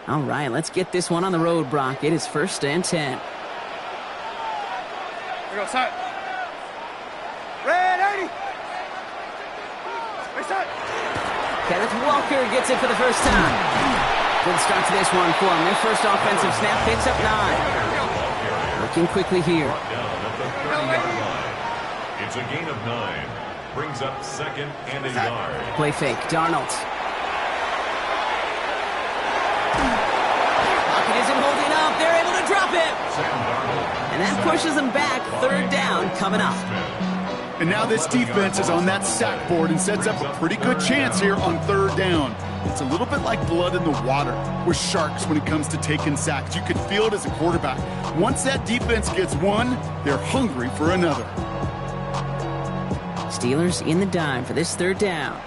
All right, let's get this one on the road, Brock. It is 1st and 10. Here we go, set. Red 80. Reset. Kenneth Walker gets it for the first time. Good start to this one for him. Their first offensive snap picks up 9. Looking quickly here. It's a gain of 9. Brings up 2nd and a yard. Play fake. Darnold. Pocket isn't holding up. They're able to drop it. And that pushes them back. 3rd down coming up. And now this defense is on that sack board and sets up a pretty good chance here on 3rd down. It's a little bit like blood in the water with Sharks when it comes to taking sacks. You could feel it as a quarterback. Once that defense gets one, they're hungry for another. Steelers in the dime for this 3rd down.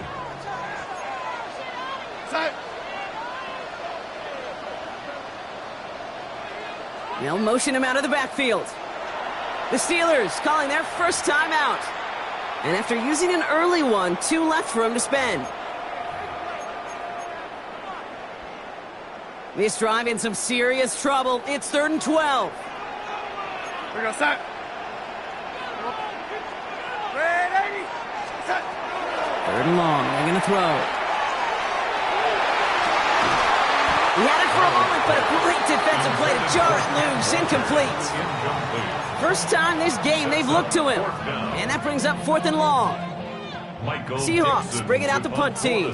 Set. They'll motion him out of the backfield. The Steelers calling their first timeout. And after using an early one, 2 left for him to spend. This drive in some serious trouble. It's 3rd and 12. Here we go, set. Red 80. Set. 3rd and long. They're going to throw. He had it for a moment, but a great defensive play to jar it loose. Incomplete. First time this game they've looked to him. And that brings up 4th and long. Seahawks bring it out the punt team.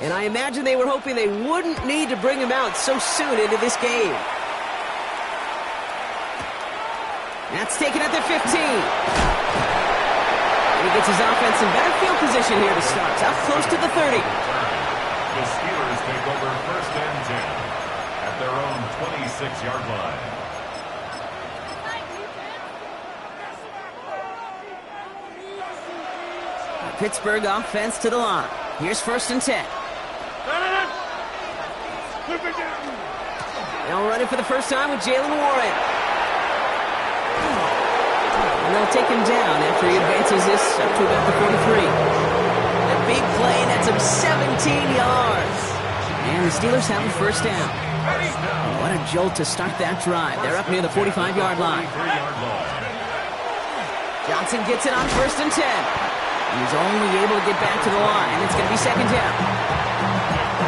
And I imagine they were hoping they wouldn't need to bring him out so soon into this game. That's taken at the 15. And he gets his offense in better field position here to start. Up close to the 30. The Steelers take over 1st and 10 at their own 26-yard line. Pittsburgh offense to the line. Here's 1st and 10. They'll run it for the first time with Jalen Warren. And they'll take him down after he advances this up to about the 43. A big play, and that's him 17 yards. And the Steelers have a 1st down. What a jolt to start that drive. They're up near the 45-yard line. Johnson gets it on 1st and 10. He's only able to get back to the line. It's going to be 2nd down.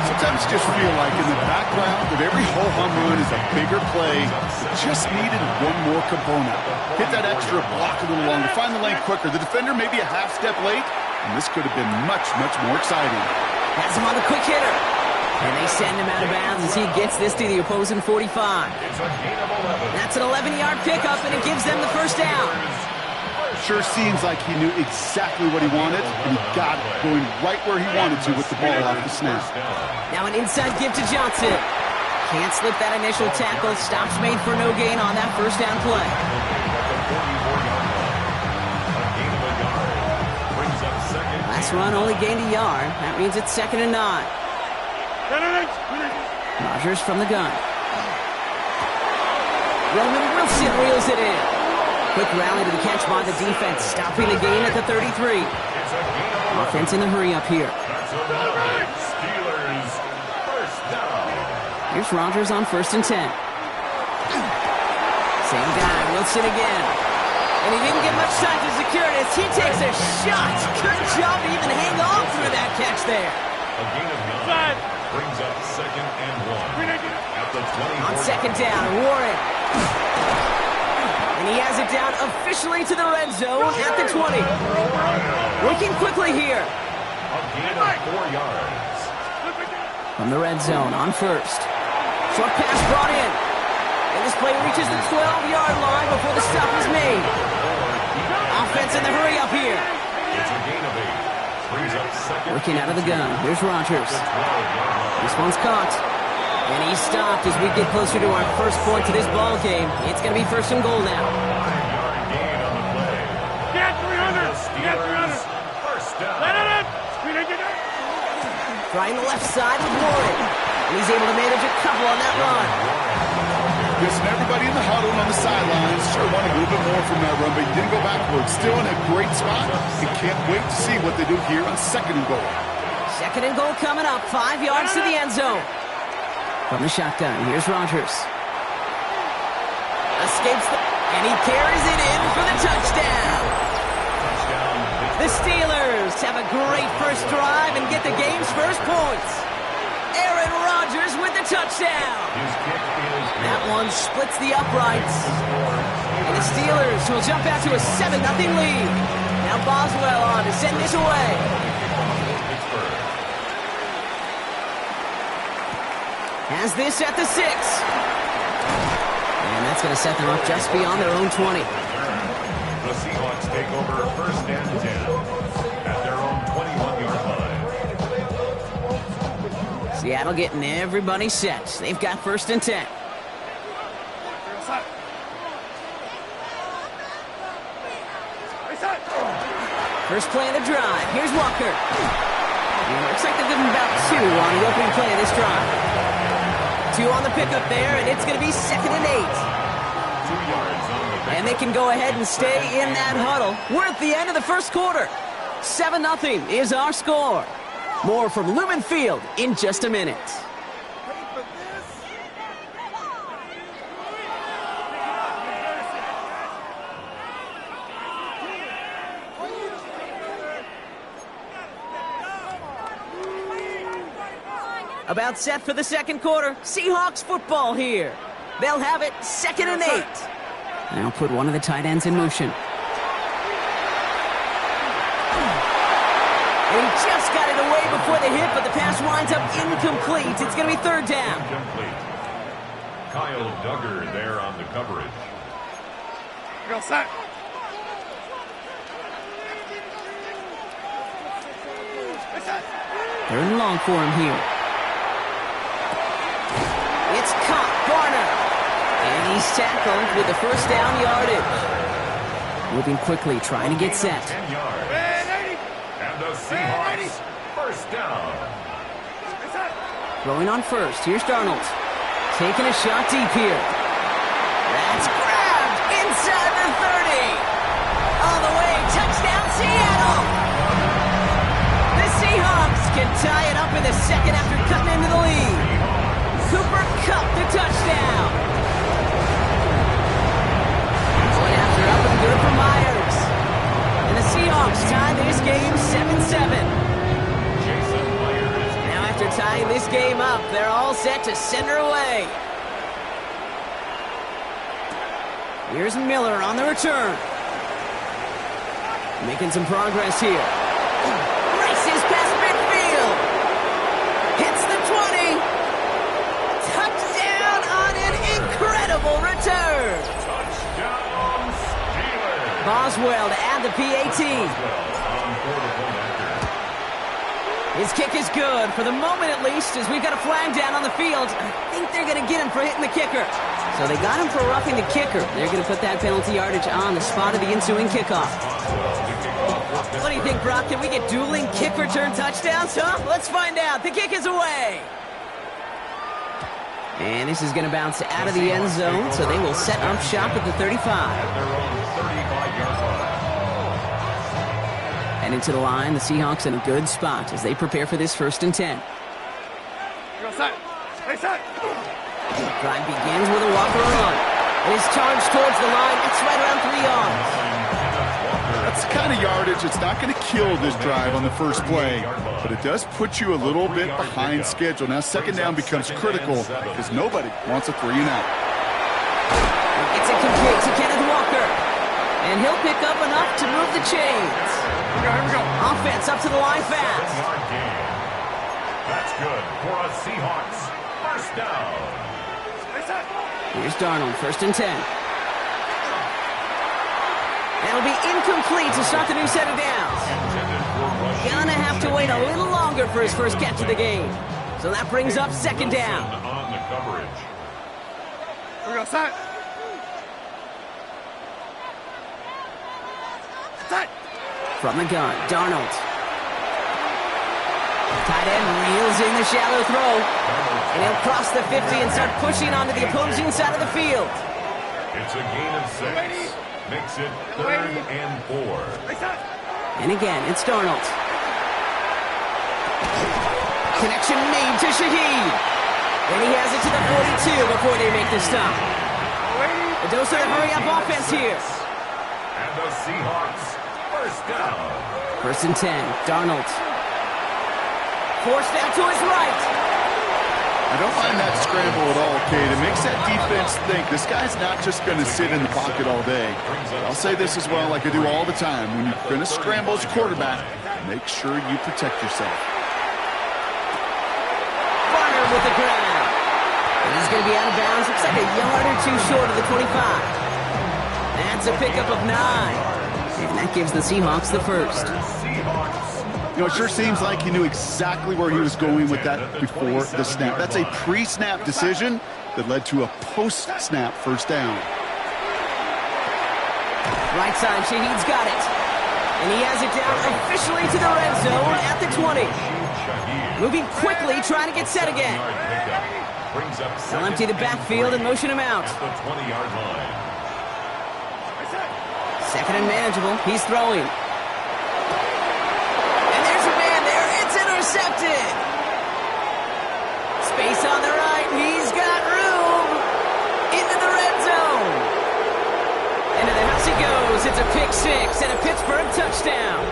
Sometimes you just feel like in the background of every ho-hum run is a bigger play that just needed one more component. Hit that extra block a little longer, find the lane quicker. The defender may be a half step late, and this could have been much, much more exciting. Has him on the quick hitter. And they send him out of bounds as he gets this to the opposing 45. That's an 11-yard pickup, and it gives them the 1st down. Sure seems like he knew exactly what he wanted, and he got it, going right where he wanted to with the ball off the snap. Now an inside give to Johnson. Can't slip that initial tackle. Stops made for no gain on that 1st down play. Last run only gained a yard. That means it's 2nd and 9. Rodgers from the gun. Roman Wilson reels it in. Quick rally to the catch by the defense, stopping the gain at the 33. Offense in the hurry up here. Here's Rodgers on 1st and 10. Same guy, Wilson again. And he didn't get much time to secure it as he takes a shot. Good job to even hang on through that catch there. A gain of 9 brings up 2nd and 1 at the 20. On 2nd down, Warren. And he has it down officially to the red zone at the 20. Working quickly here. A gain of 4 yards. From the red zone on 1st. Short pass brought in. And this play reaches the 12-yard line before the stop is made. Offense in the hurry up here. It's a gain of 8. Brings up 2nd. Working out of the gun. Here's Rodgers. This one's caught. And he's stopped as we get closer to our first point to this ball game. It's going to be 1st and goal now. 5-yard gain on the play. Get 300. Get 300. 1st down. Let it in. Trying the left side with Warren. And he's able to manage a couple on that run. Listen, everybody in the huddle and on the sidelines sure wanted a little bit more from that run, but he didn't go backwards. Still in a great spot. He can't wait to see what they do here on 2nd and goal. 2nd and goal coming up. 5 yards to the end zone. From the shotgun, here's Rodgers. Escapes and he carries it in for the touchdown. The Steelers have a great first drive and get the game's first points. Aaron Rodgers with the touchdown. That one splits the uprights. And the Steelers will jump out to a 7-0 lead. Now Boswell on to send this away. Has this at the 6. And that's going to set them up just beyond their own 20. The Seahawks take over first and 10 at their own 21-yard line. Seattle getting everybody set. They've got first and 10. First play of the drive. Here's Walker. Looks like they'll give him about 2 on the opening play of this drive. 2 on the pickup there, and it's going to be 2nd and 8. And they can go ahead and stay in that huddle. We're at the end of the first quarter. 7-0 is our score. More from Lumen Field in just a minute. About set for the second quarter. Seahawks football here. They'll have it 2nd and 8. Now put one of the tight ends in motion. And he just got it away before the hit, but the pass winds up incomplete. It's going to be 3rd down. Incomplete. Kyle Duggar there on the coverage. Go set. Third and long for him here. It's caught, Garner. And he's tackled with the first down yardage. Moving quickly, trying to get set. 10 yards. And the Seahawks first down. Throwing on first. Here's Darnold. Taking a shot deep here. That's grabbed inside the 30. All the way. Touchdown, Seattle. The Seahawks can tie it up in the second after cutting into the lead. Cooper Kupp, the touchdown. One after up and good for Myers. And the Seahawks tie this game 7-7. Now after tying this game up, they're all set to send her away. Here's Miller on the return. Making some progress here. Races past midfield. Hits the 20. Touchdown on an incredible return. Touchdown, Steelers. Boswell to add the PAT. His kick is good, for the moment at least, as we've got a flag down on the field. I think they're going to get him for hitting the kicker. So they got him for roughing the kicker. They're going to put that penalty yardage on the spot of the ensuing kickoff. What do you think, Brock? Can we get dueling kick return touchdowns, huh? Let's find out. The kick is away. And this is going to bounce out of the end zone, so they will set up shop at the 35. And into the line, the Seahawks in a good spot as they prepare for this 1st and 10. Go set. Hey, set. Drive begins with a Walker run. It is charged towards the line. It's right around 3 yards. That's the kind of yardage that's not going to kill this drive on the first play, but it does put you a little bit behind schedule. Now 2nd down becomes critical because nobody wants a 3-and-out. It's incomplete to Kenneth Walker. And he'll pick up enough to move the chains. Here we go. Offense up to the line fast. That's good for a Seahawks first down. Here's Darnold, 1st and 10. That'll be incomplete to start the new set of downs. Gonna have to wait a little longer for his first catch of the game. So that brings up 2nd down. On the coverage. Here we go, set. Set. From the gun, Darnold. Tight end reels in the shallow throw. And he'll cross the 50 and start pushing onto the opposing side of the field. It's a gain of 6. Makes it 3rd and 4. And again, it's Darnold. Connection made to Shaheed. And he has it to the 42 before they make the stop. A dose of the hurry-up offense here. And the Seahawks, first down. 1st and 10, Darnold. Forced out to his right. I don't mind that scramble at all, Kate. It makes that defense think this guy's not just going to sit in the pocket all day. I'll say this as well, like I do all the time. When you're going to scramble as a quarterback, make sure you protect yourself. Barner with the grab. And he's going to be out of bounds. Looks like a yard or two short of the 25. That's a pickup of 9. And that gives the Seahawks the first. You know, it sure seems like he knew exactly where he was going with that before the snap. That's a pre-snap decision that led to a post-snap first down. Right side, Shaheed's got it. And he has it down officially to the red zone at the 20. Moving quickly, trying to get set again. They'll empty the backfield and motion him out. The 20-yard line. 2nd and manageable. He's throwing. And there's a man there. It's intercepted. Space on the right. He's got room. Into the red zone. Into the house he goes. It's a pick 6 and a Pittsburgh touchdown.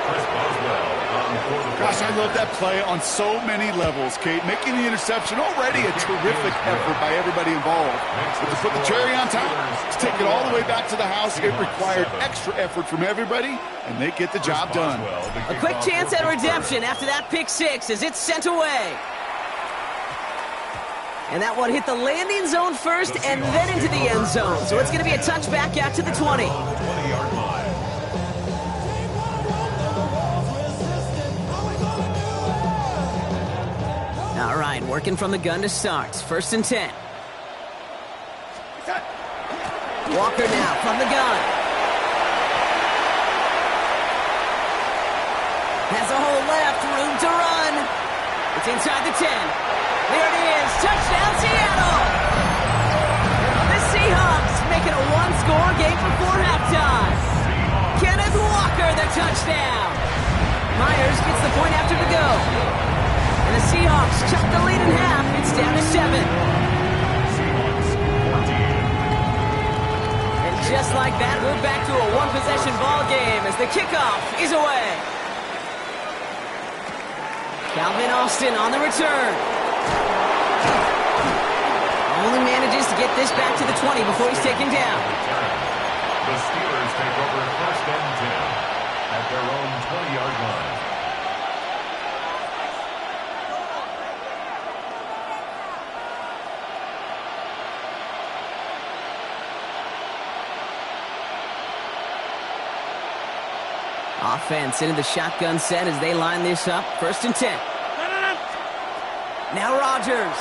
Chris Boswell on for the Gosh, I love that play on so many levels, Kate. Making the interception, already a terrific effort by everybody involved. But to put the cherry on top, to take it all the way back to the house, it required extra effort from everybody, and they get the job done. A quick chance at redemption after that pick 6 as it's sent away. And that one hit the landing zone first and then into the end zone. So it's going to be a touchback out to the 20. 20-yard line. All right, working from the gun to start. 1st and 10. Walker now from the gun. Has a hole left, room to run. It's inside the 10. There it is, touchdown Seattle! The Seahawks making a one-score game before halftime. Kenneth Walker, the touchdown. Myers gets the point after the go. And the Seahawks cut the lead in half. It's down to 7. And just like that, we're back to a one-possession ball game as the kickoff is away. Calvin Austin on the return. Only manages to get this back to the 20 before he's taken down. The Steelers take over 1st and 10 at their own 20-yard line. Offense into the shotgun set as they line this up. 1st and 10. Now Rodgers.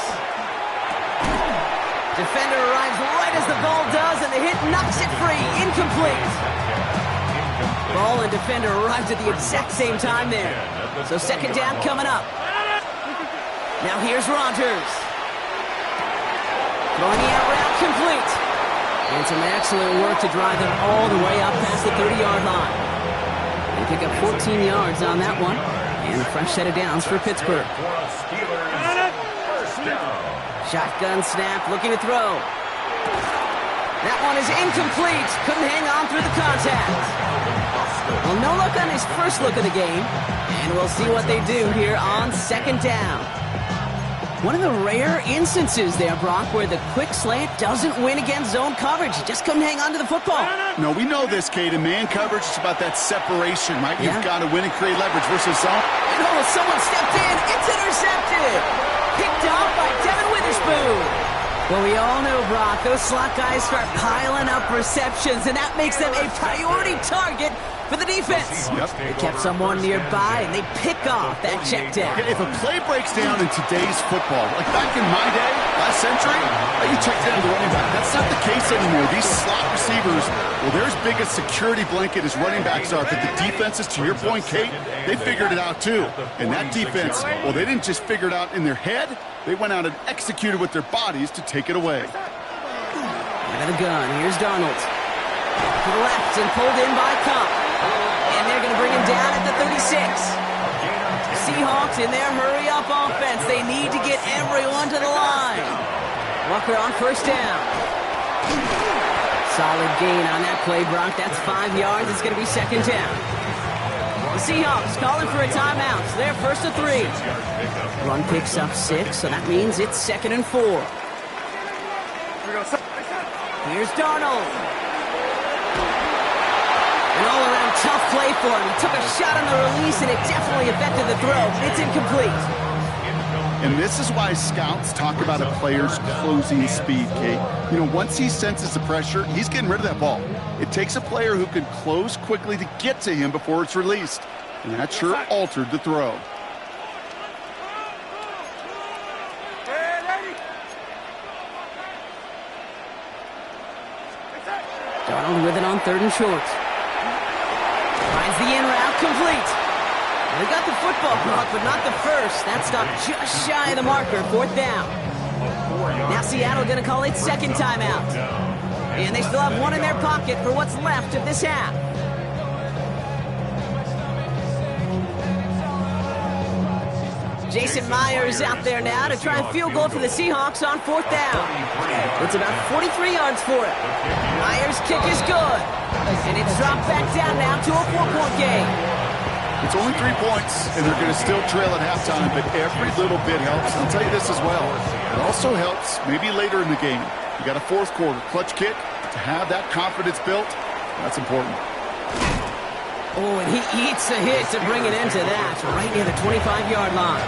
Defender arrives right as the ball does, and the hit knocks it free. Incomplete. Ball and defender arrived at the exact same time there. So 2nd down coming up. Now here's Rodgers. Throwing the out route complete. And some excellent work to drive them all the way up past the 30-yard line. They pick up 14 yards on that one. And a fresh set of downs for Pittsburgh. Shotgun snap, looking to throw. That one is incomplete. Couldn't hang on through the contact. Well, no luck on his first look of the game. And we'll see what they do here on 2nd down. One of the rare instances there, Brock, where the quick slant doesn't win against zone coverage. He just couldn't hang on to the football. No, we know this, Kate. In man coverage, it's about that separation, right? You've got to win and create leverage versus zone. And oh, someone stepped in. It's intercepted. Picked off by Devin Witherspoon. Well, we all know, Brock, those slot guys start piling up receptions, and that makes them a priority target for the defense. They kept someone nearby, and they pick off that check down. If a play breaks down in today's football, like back in my day, last century, you check down the running back. That's not the case anymore. These slot receivers, well, they're as big a security blanket as running backs are, but the defenses, to your point, Kate, they figured it out too. And that defense, well, they didn't just figure it out in their head. They went out and executed with their bodies to take it away. Out of the gun, here's Darnold. To the left and pulled in by Cup. And they're going to bring him down at the 36. Seahawks in their hurry-up offense. They need to get everyone to the line. Walker on first down. Solid gain on that play, Brock. That's 5 yards. It's going to be second down. The Seahawks calling for a timeout. So they're first to 3. Run picks up 6, so that means it's 2nd and 4. Here's Darnold. An all-around tough play for him. He took a shot on the release, and it definitely affected the throw. It's incomplete. And this is why scouts talk about a player's closing speed, Kate. You know, once he senses the pressure, he's getting rid of that ball. It takes a player who can close quickly to get to him before it's released. And that sure altered the throw. Darnold with it on 3rd and short. Finds the in route, complete. They got the football, Brock, but not the first. That stopped just shy of the marker, 4th down. Now Seattle going to call it second timeout. And they still have one in their pocket for what's left of this half. Jason Myers out there now to try a field goal for the Seahawks on 4th down. It's about 43 yards for it. Myers' kick is good. And it's dropped back down now to a 4-point game. It's only 3 points, and they're going to still trail at halftime, but every little bit helps. And I'll tell you this as well. It also helps maybe later in the game. You got a 4th quarter clutch kick. To have that confidence built, that's important. Oh, and he eats a hit to bring it into that, right near the 25-yard line.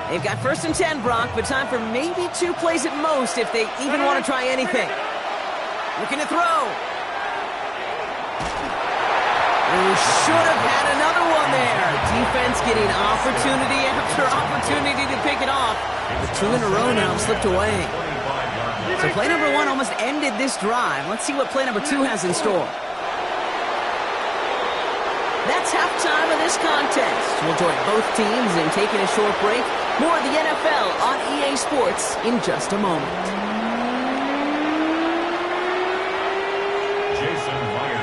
They've got 1st and 10, Brock, but time for maybe 2 plays at most if they even want to try anything. Looking to throw. Oh, should have had another one there. Defense getting opportunity after opportunity to pick it off. The 2 in a row now slipped away. So play number 1 almost ended this drive. Let's see what play number 2 has in store. That's halftime of this contest. We'll join both teams in taking a short break. More of the NFL on EA Sports in just a moment.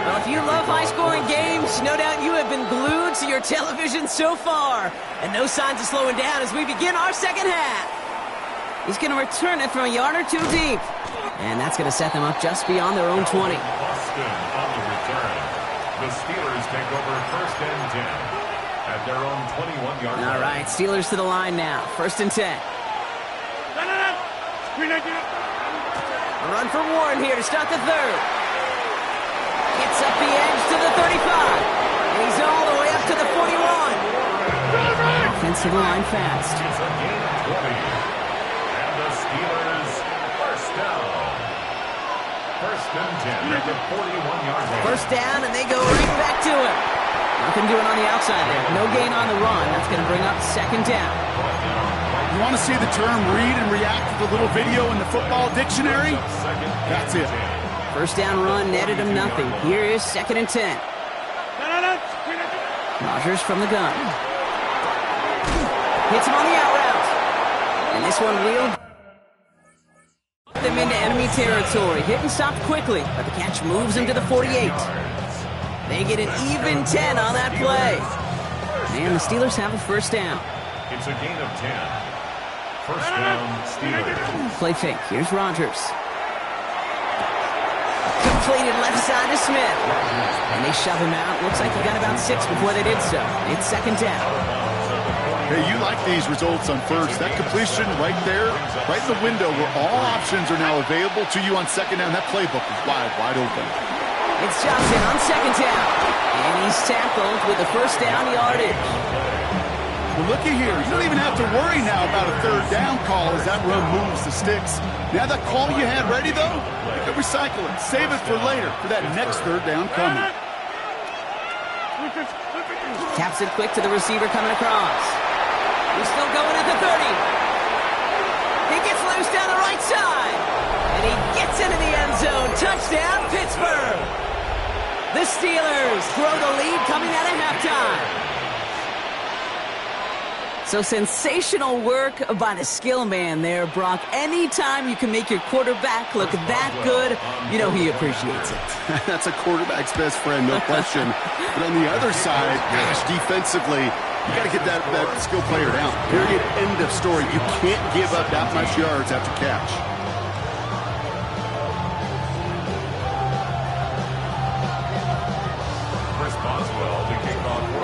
Well, if you love high-scoring games, no doubt you have been glued to your television so far. And no signs of slowing down as we begin our second half. He's going to return it from a yard or 2 deep. And that's going to set them up just beyond their own 20. Boston on the return. The Steelers take over 1st and 10 at their own 21-yard line. All right, Steelers to the line now. 1st and 10. A run from Warren here to start the 3rd. Gets up the edge to the 35. And he's all the way up to the 41. Offense to the line fast. It's a gain of 20. And the Steelers first down. 1st and 10 at the 41-yard line. First down, and they go right back to him. Nothing doing on the outside there. No gain on the run. That's going to bring up 2nd down. You want to see the term read and react to the little video in the football dictionary? That's it. First down run netted him nothing. Here is 2nd and 10. Rodgers from the gun. Hits him on the out route. And this one wheeled them into enemy territory. Hit and stopped quickly, but the catch moves him to the 48. They get an even 10 on that play. And the Steelers have a first down. It's a gain of 10. First down, Steelers. Play fake. Here's Rodgers. Completed left side to Smith. And they shove him out. Looks like he got about 6 before they did so. It's 2nd down. Hey, you like these results on first. That completion right there, right in the window where all options are now available to you on 2nd down. That playbook is wide open. It's Johnson on 2nd down. And he's tackled with the first down yardage. Well, looky here. You don't even have to worry now about a 3rd down call as that run moves the sticks. Now that call you had ready, though, you can recycle it. Save it for later for that next 3rd down coming. Taps it quick to the receiver coming across. He's still going at the 30. He gets loose down the right side. And he gets into the end zone. Touchdown, Pittsburgh. The Steelers throw the lead coming out of halftime. So sensational work by the skill man there, Brock. Anytime you can make your quarterback look that good, you know he appreciates it. That's a quarterback's best friend, no question. But on the other side, gosh, defensively, you got to get that skill player down. Period. End of story. You can't give up that much yards after catch.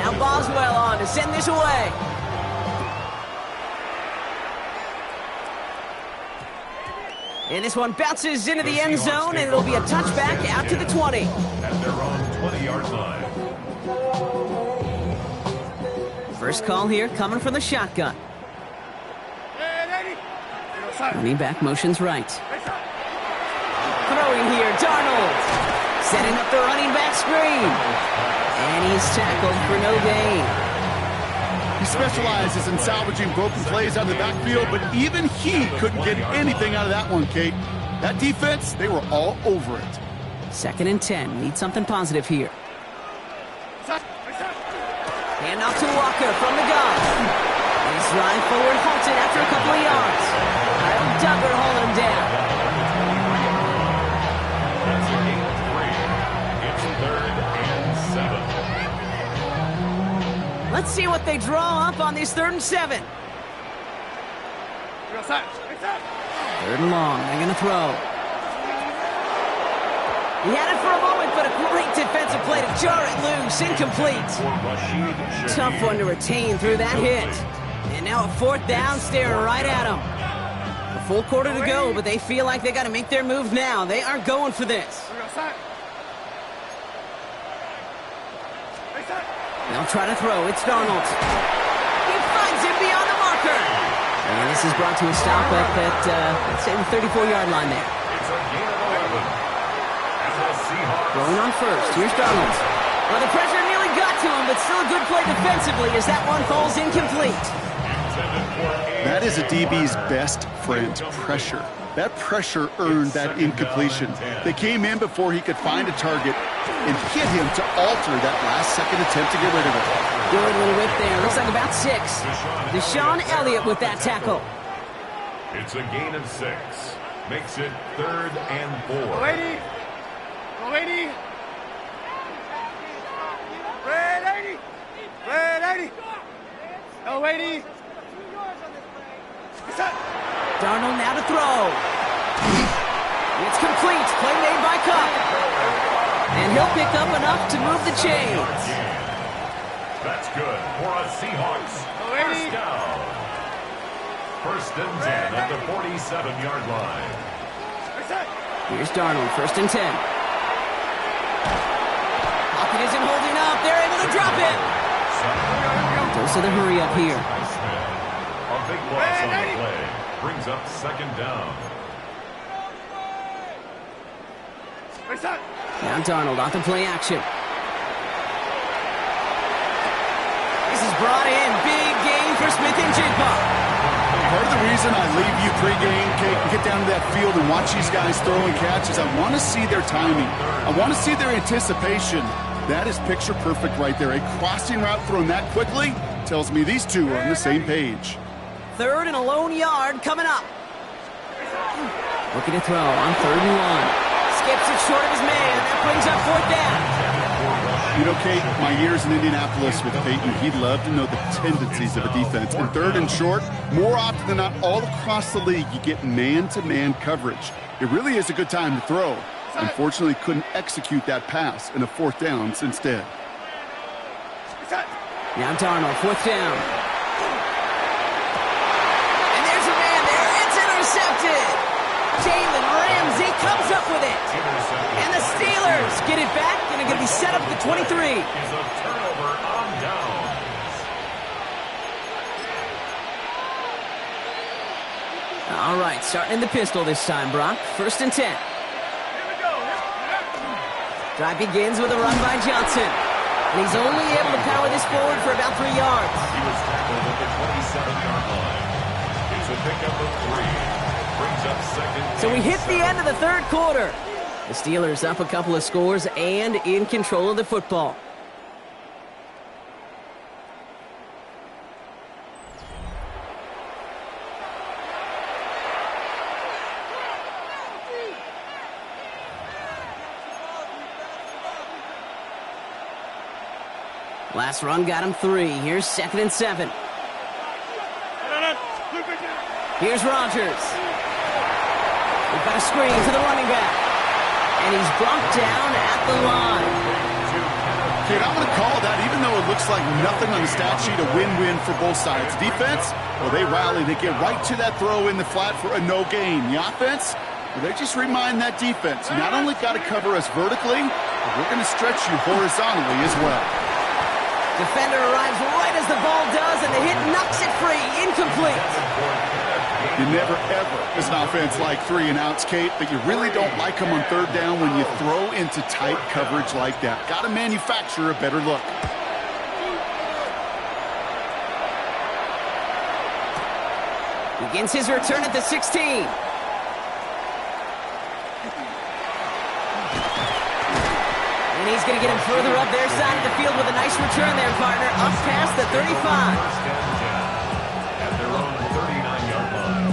Now Boswell on to send this away. And this one bounces into the end zone, and it'll be a touchback out to the 20. At their own 20-yard line. First call here coming from the shotgun. Running back motions right. Throwing here, Darnold. Setting up the running back screen. And he's tackled for no gain. He specializes in salvaging broken plays out of the backfield, but even he couldn't get anything out of that one, Kate. That defense, they were all over it. 2nd and 10. Need something positive here. Hand off to Walker from the gun. His drive forward halted after a couple of yards. Kyle Duggar holding him down. That's a gain of 3. It's 3rd and 7. Let's see what they draw up on these 3rd and 7. 3rd and long. They're going to throw. He had it for a moment, but a great defensive play to jar it loose. Incomplete. Tough one to retain through that hit. And now a 4th down, staring right at him. A full quarter to go, but they feel like they got to make their move now. They are going for this. They'll try to throw. It's Darnold. He finds him beyond the marker. And this is brought to a stop up at, let's say, the 34-yard line there. It's a gain of 11. Going on first. Here's Darnold. Well, the pressure nearly got to him, but still a good play defensively as that one falls incomplete. That is a DB's best friend, pressure. That pressure earned that incompletion. They came in before he could find a target and hit him to alter that last-second attempt to get rid of it. Good little whip there. Looks like about 6. Deshaun Elliott with that tackle. It's a gain of 6. Makes it 3rd and 4. Red 80! Red 80! No 80! Darnold now to throw. It's complete. Play made by Cup. And he'll pick up enough to move the chains. That's good for a Seahawks. First down. 1st and 10 at the 47-yard line. Here's Darnold. 1st and 10. Pocket isn't holding up. They're able to drop it. Dose of the hurry up here. A big loss on the play. Brings up 2nd down. Now Darnold off the play action. This is brought in. Big game for Smith and Jigba. Part of the reason I leave you pregame, Kate, and get down to that field and watch these guys throw and catch is I want to see their timing. I want to see their anticipation. That is picture perfect right there. A crossing route thrown that quickly tells me these two are on the same page. 3rd and a lone yard coming up. Looking to throw on 3rd and 1. Skips it short of his man. That brings up 4th down. You know, Kate, my years in Indianapolis with Peyton, he'd love to know the tendencies of a defense. And 3rd and short, more often than not, all across the league, you get man-to-man coverage. It really is a good time to throw. Unfortunately, couldn't execute that pass in a 4th down instead. Now Darnold, 4th down. And there's a man there. It's intercepted. Jalen Ramsey comes up with it. And the Steelers get it back, and they're going to be set up at the 23. Is a turnover on downs. All right, starting in the pistol this time, Brock. 1st and 10. Drive begins with a run by Johnson. And he's only able to power this forward for about 3 yards. He was tackled at the 27-yard line. It's a pickup of 3. Brings up 2nd. So we hit the end of the 3rd quarter. The Steelers up a couple of scores and in control of the football. Last run got him 3. Here's 2nd and 7. Here's Rodgers. We've got a screen to the running back. And he's brought down at the line. Kid, I'm going to call that, even though it looks like nothing on the stat sheet, a win-win for both sides. Defense, well, they rally. They get right to that throw in the flat for a no gain. The offense, well, they just remind that defense, you not only got to cover us vertically, but we're going to stretch you horizontally as well. Defender arrives right as the ball does, and the hit knocks it free. Incomplete. You never, ever, as an offense, like 3 and outs, Kate, but you really don't like them on 3rd down when you throw into tight coverage like that. Got to manufacture a better look. Begins his return at the 16. And he's going to get him further up their side of the field with a nice return there, partner. Up past the 35. At their own 39-yard line.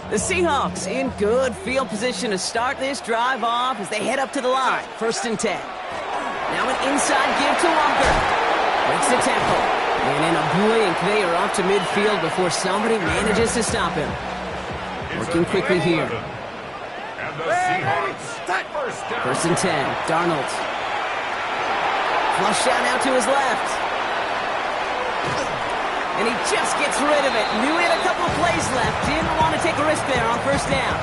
The Seahawks in good field position to start this drive off as they head up to the line. 1st and 10. Now an inside give to Walker. Breaks the tackle. And in a blink, they are off to midfield before somebody manages to stop him. Working quickly here. And the Seahawks, 1st and 10. Darnold. Flush out now to his left. And he just gets rid of it. Knew he had a couple of plays left. Didn't want to take a risk there on 1st down.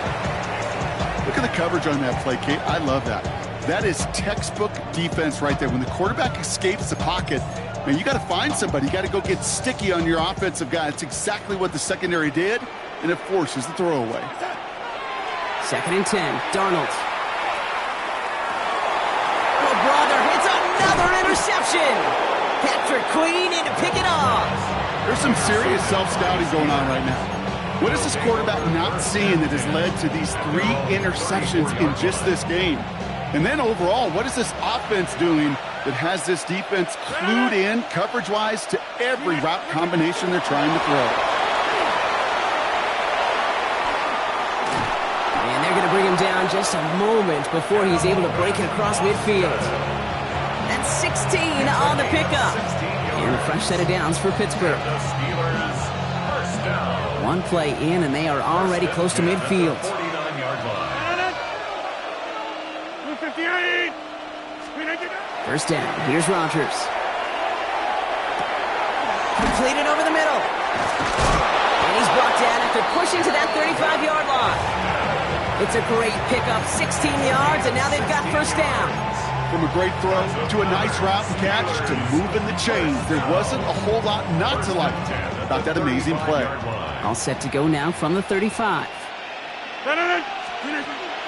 Look at the coverage on that play, Kate. I love that. That is textbook defense right there. When the quarterback escapes the pocket, man, you got to find somebody. You got to go get sticky on your offensive guy. It's exactly what the secondary did, and it forces the throwaway. 2nd and 10. Darnold. Oh, brother, it's another interception. Patrick Queen in to pick it off. There's some serious self-scouting going on right now. What is this quarterback not seeing that has led to these 3 interceptions in just this game? And then overall, what is this offense doing that has this defense clued in coverage-wise to every route combination they're trying to throw? And they're going to bring him down just a moment before he's able to break it across midfield. That's 16 on the pickup. And a fresh set of downs for Pittsburgh. The Steelers, 1st down. 1 play in, and they are already close to midfield. 49-yard line. 1st down. Here's Rodgers. Completed over the middle. And he's brought down after pushing to that 35-yard line. It's a great pickup, 16 yards, and now they've got 1st down. From a great throw to a nice route and catch to moving the chains, there wasn't a whole lot not to like about that amazing play. All set to go now from the 35.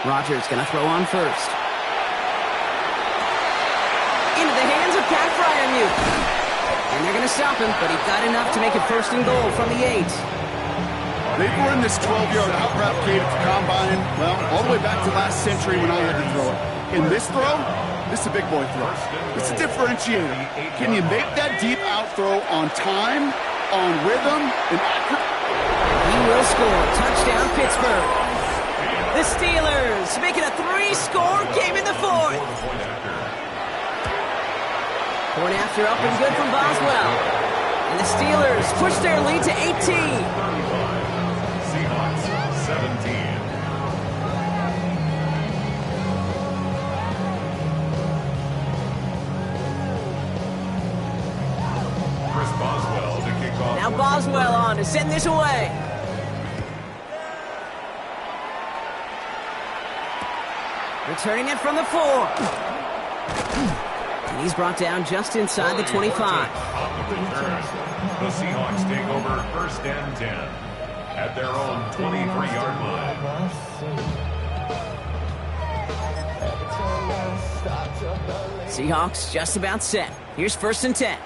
Rodgers going to throw on 1st. Into the hands of Pat Fryermuth. And they're going to stop him, but he got enough to make it 1st and goal from the 8. They've run this 12-yard out route, Kate, at the combine, well, all the way back to last century when I had to throw it. In this throw, this is a big boy throw. It's a differentiator. Can you make that deep out throw on time, on rhythm, and accurate? He will score. Touchdown, Pittsburgh. The Steelers making a 3-score game in the 4th. Point after up and good from Boswell. And the Steelers push their lead to 18. Seahawks, 17. Boswell to kick off. Now Boswell on to send this away. Returning it from the 4. And he's brought down just inside the 25. On the return, the Seahawks take over 1st and 10 at their own 23-yard line. Seahawks just about set. Here's 1st and 10.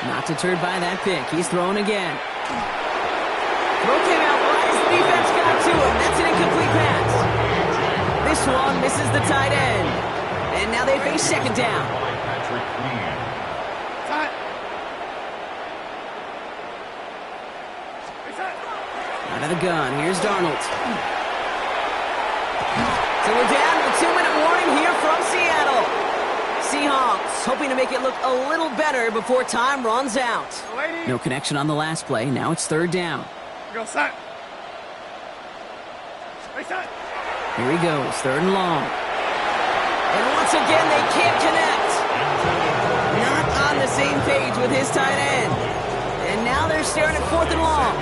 Not deterred by that pick. He's throwing again. Throw came out right as the defense got to him. That's an incomplete pass. This one misses the tight end. And now they face 2nd down. Out of the gun. Here's Darnold. So we're down to the 2-minute warning here from Seattle. Seahawks hoping to make it look a little better before time runs out. No connection on the last play. Now it's third down. Go set. Here he goes, third and long. And once again, they can't connect. Not on the same page with his tight end. And now they're staring at fourth and long.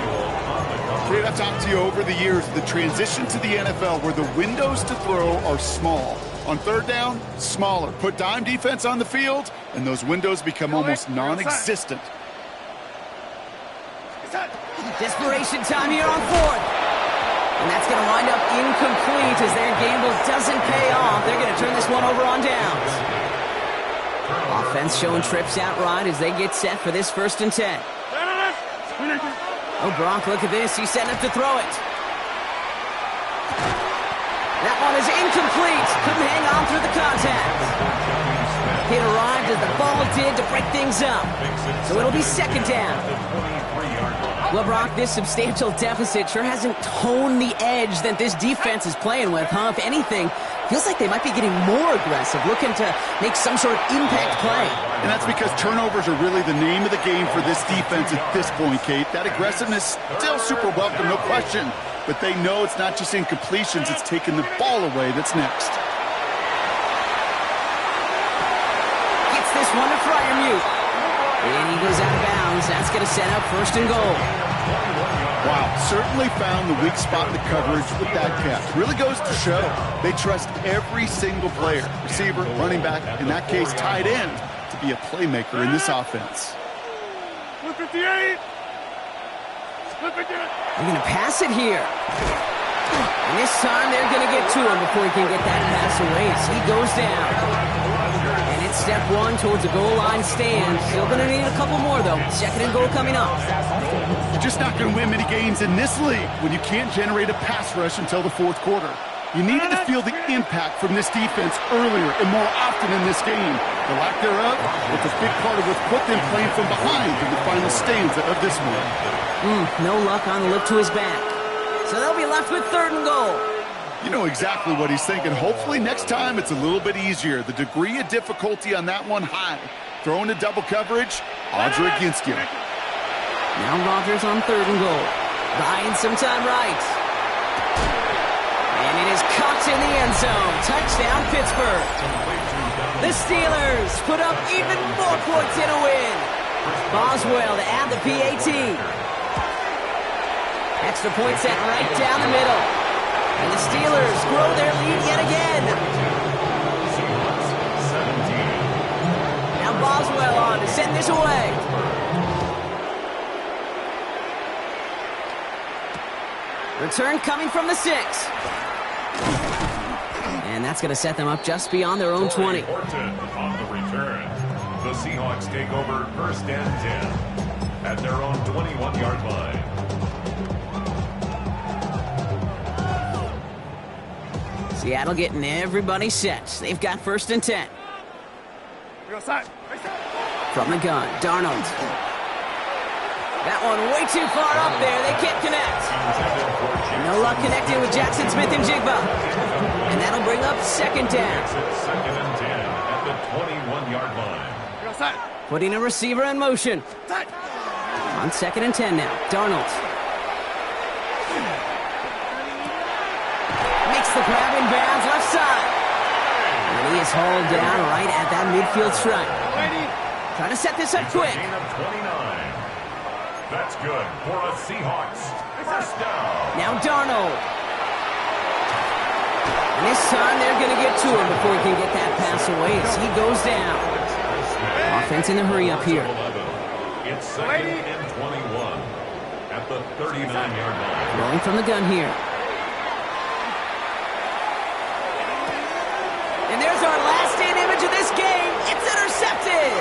Kate, I've talked to you over the years, the transition to the NFL where the windows to throw are small. On third down, smaller. Put dime defense on the field, and those windows become almost non-existent. Desperation time here on fourth. And that's going to wind up incomplete as their gamble doesn't pay off. They're going to turn this one over on downs. Offense showing trips outright as they get set for this 1st and 10. Oh, Brock, look at this. He's setting up to throw it. That one is incomplete. Couldn't hang on through the contact. It arrived as the ball did to break things up. So it'll be 2nd down. Well, Brock, this substantial deficit sure hasn't honed the edge that this defense is playing with, huh? If anything, feels like they might be getting more aggressive, looking to make some sort of impact play. And that's because turnovers are really the name of the game for this defense at this point, Kate. That aggressiveness still super welcome, no question. But they know it's not just incompletions, it's taking the ball away that's next. Gets this one to Freiermuth. And he goes out of bounds. That's going to set up 1st and goal. Wow, certainly found the weak spot in the coverage with that catch. Really goes to show they trust every single player, receiver, running back, in that case, tight end, to be a playmaker in this offense. 58. They're going to pass it here. And this time they're going to get to him before he can get that pass away as he goes down. And it's step one towards a goal line stand. Still going to need a couple more, though. 2nd and goal coming up. You're just not going to win many games in this league when you can't generate a pass rush until the 4th quarter. You needed to feel the impact from this defense earlier and more often in this game. The lack thereof was a big part of what put them playing from behind in the final stanza of this one. No luck on the look to his back. So they'll be left with 3rd and goal. You know exactly what he's thinking. Hopefully next time it's a little bit easier. The degree of difficulty on that one high. Throwing to double coverage, odds are against you. Now Rodgers on 3rd and goal. Buying some time right. And it is caught in the end zone. Touchdown, Pittsburgh. The Steelers put up even more points in a win. Boswell to add the PAT. Extra point set right down the middle. And the Steelers grow their lead yet again. Now Boswell on to send this away. Return coming from the 6. And that's going to set them up just beyond their own 20. On the return, the Seahawks take over 1st and 10 at their own 21-yard line. Seattle getting everybody set. They've got 1st and 10. From the gun, Darnold. That one way too far up there. They can't connect. No luck connecting with Jackson Smith and Jigba. And that'll bring up 2nd down. 2nd and 10 at the 21-yard line. Putting a receiver in motion. On 2nd and 10 now. Darnold. Makes the grab in bounds left side. And he is hauled down right at that midfield stripe. Trying to set this up quick. That's good for a Seahawks 1st down. Now Darnold. And this time they're going to get to him before he can get that pass away as he goes down. Offense in the hurry up here. It's 2nd and 21 at the 39-yard line. Rolling from the gun here. And there's our last-in image of this game. It's intercepted.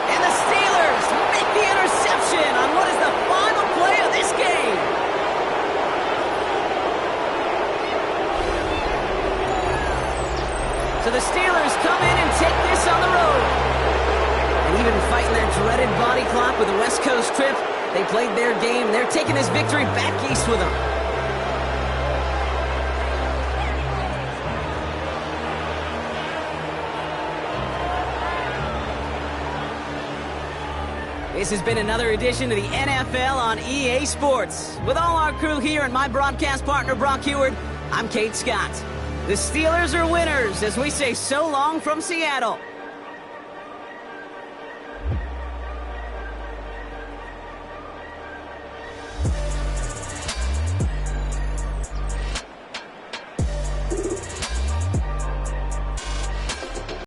And the Steelers make the interception on what is the final play of this game. So the Steelers come in and take this on the road. And even fighting that dreaded body clock with the West Coast trip, they played their game. They're taking this victory back east with them. This has been another edition of the NFL on EA Sports. With all our crew here and my broadcast partner, Brock Heward, I'm Kate Scott. The Steelers are winners as we say so long from Seattle.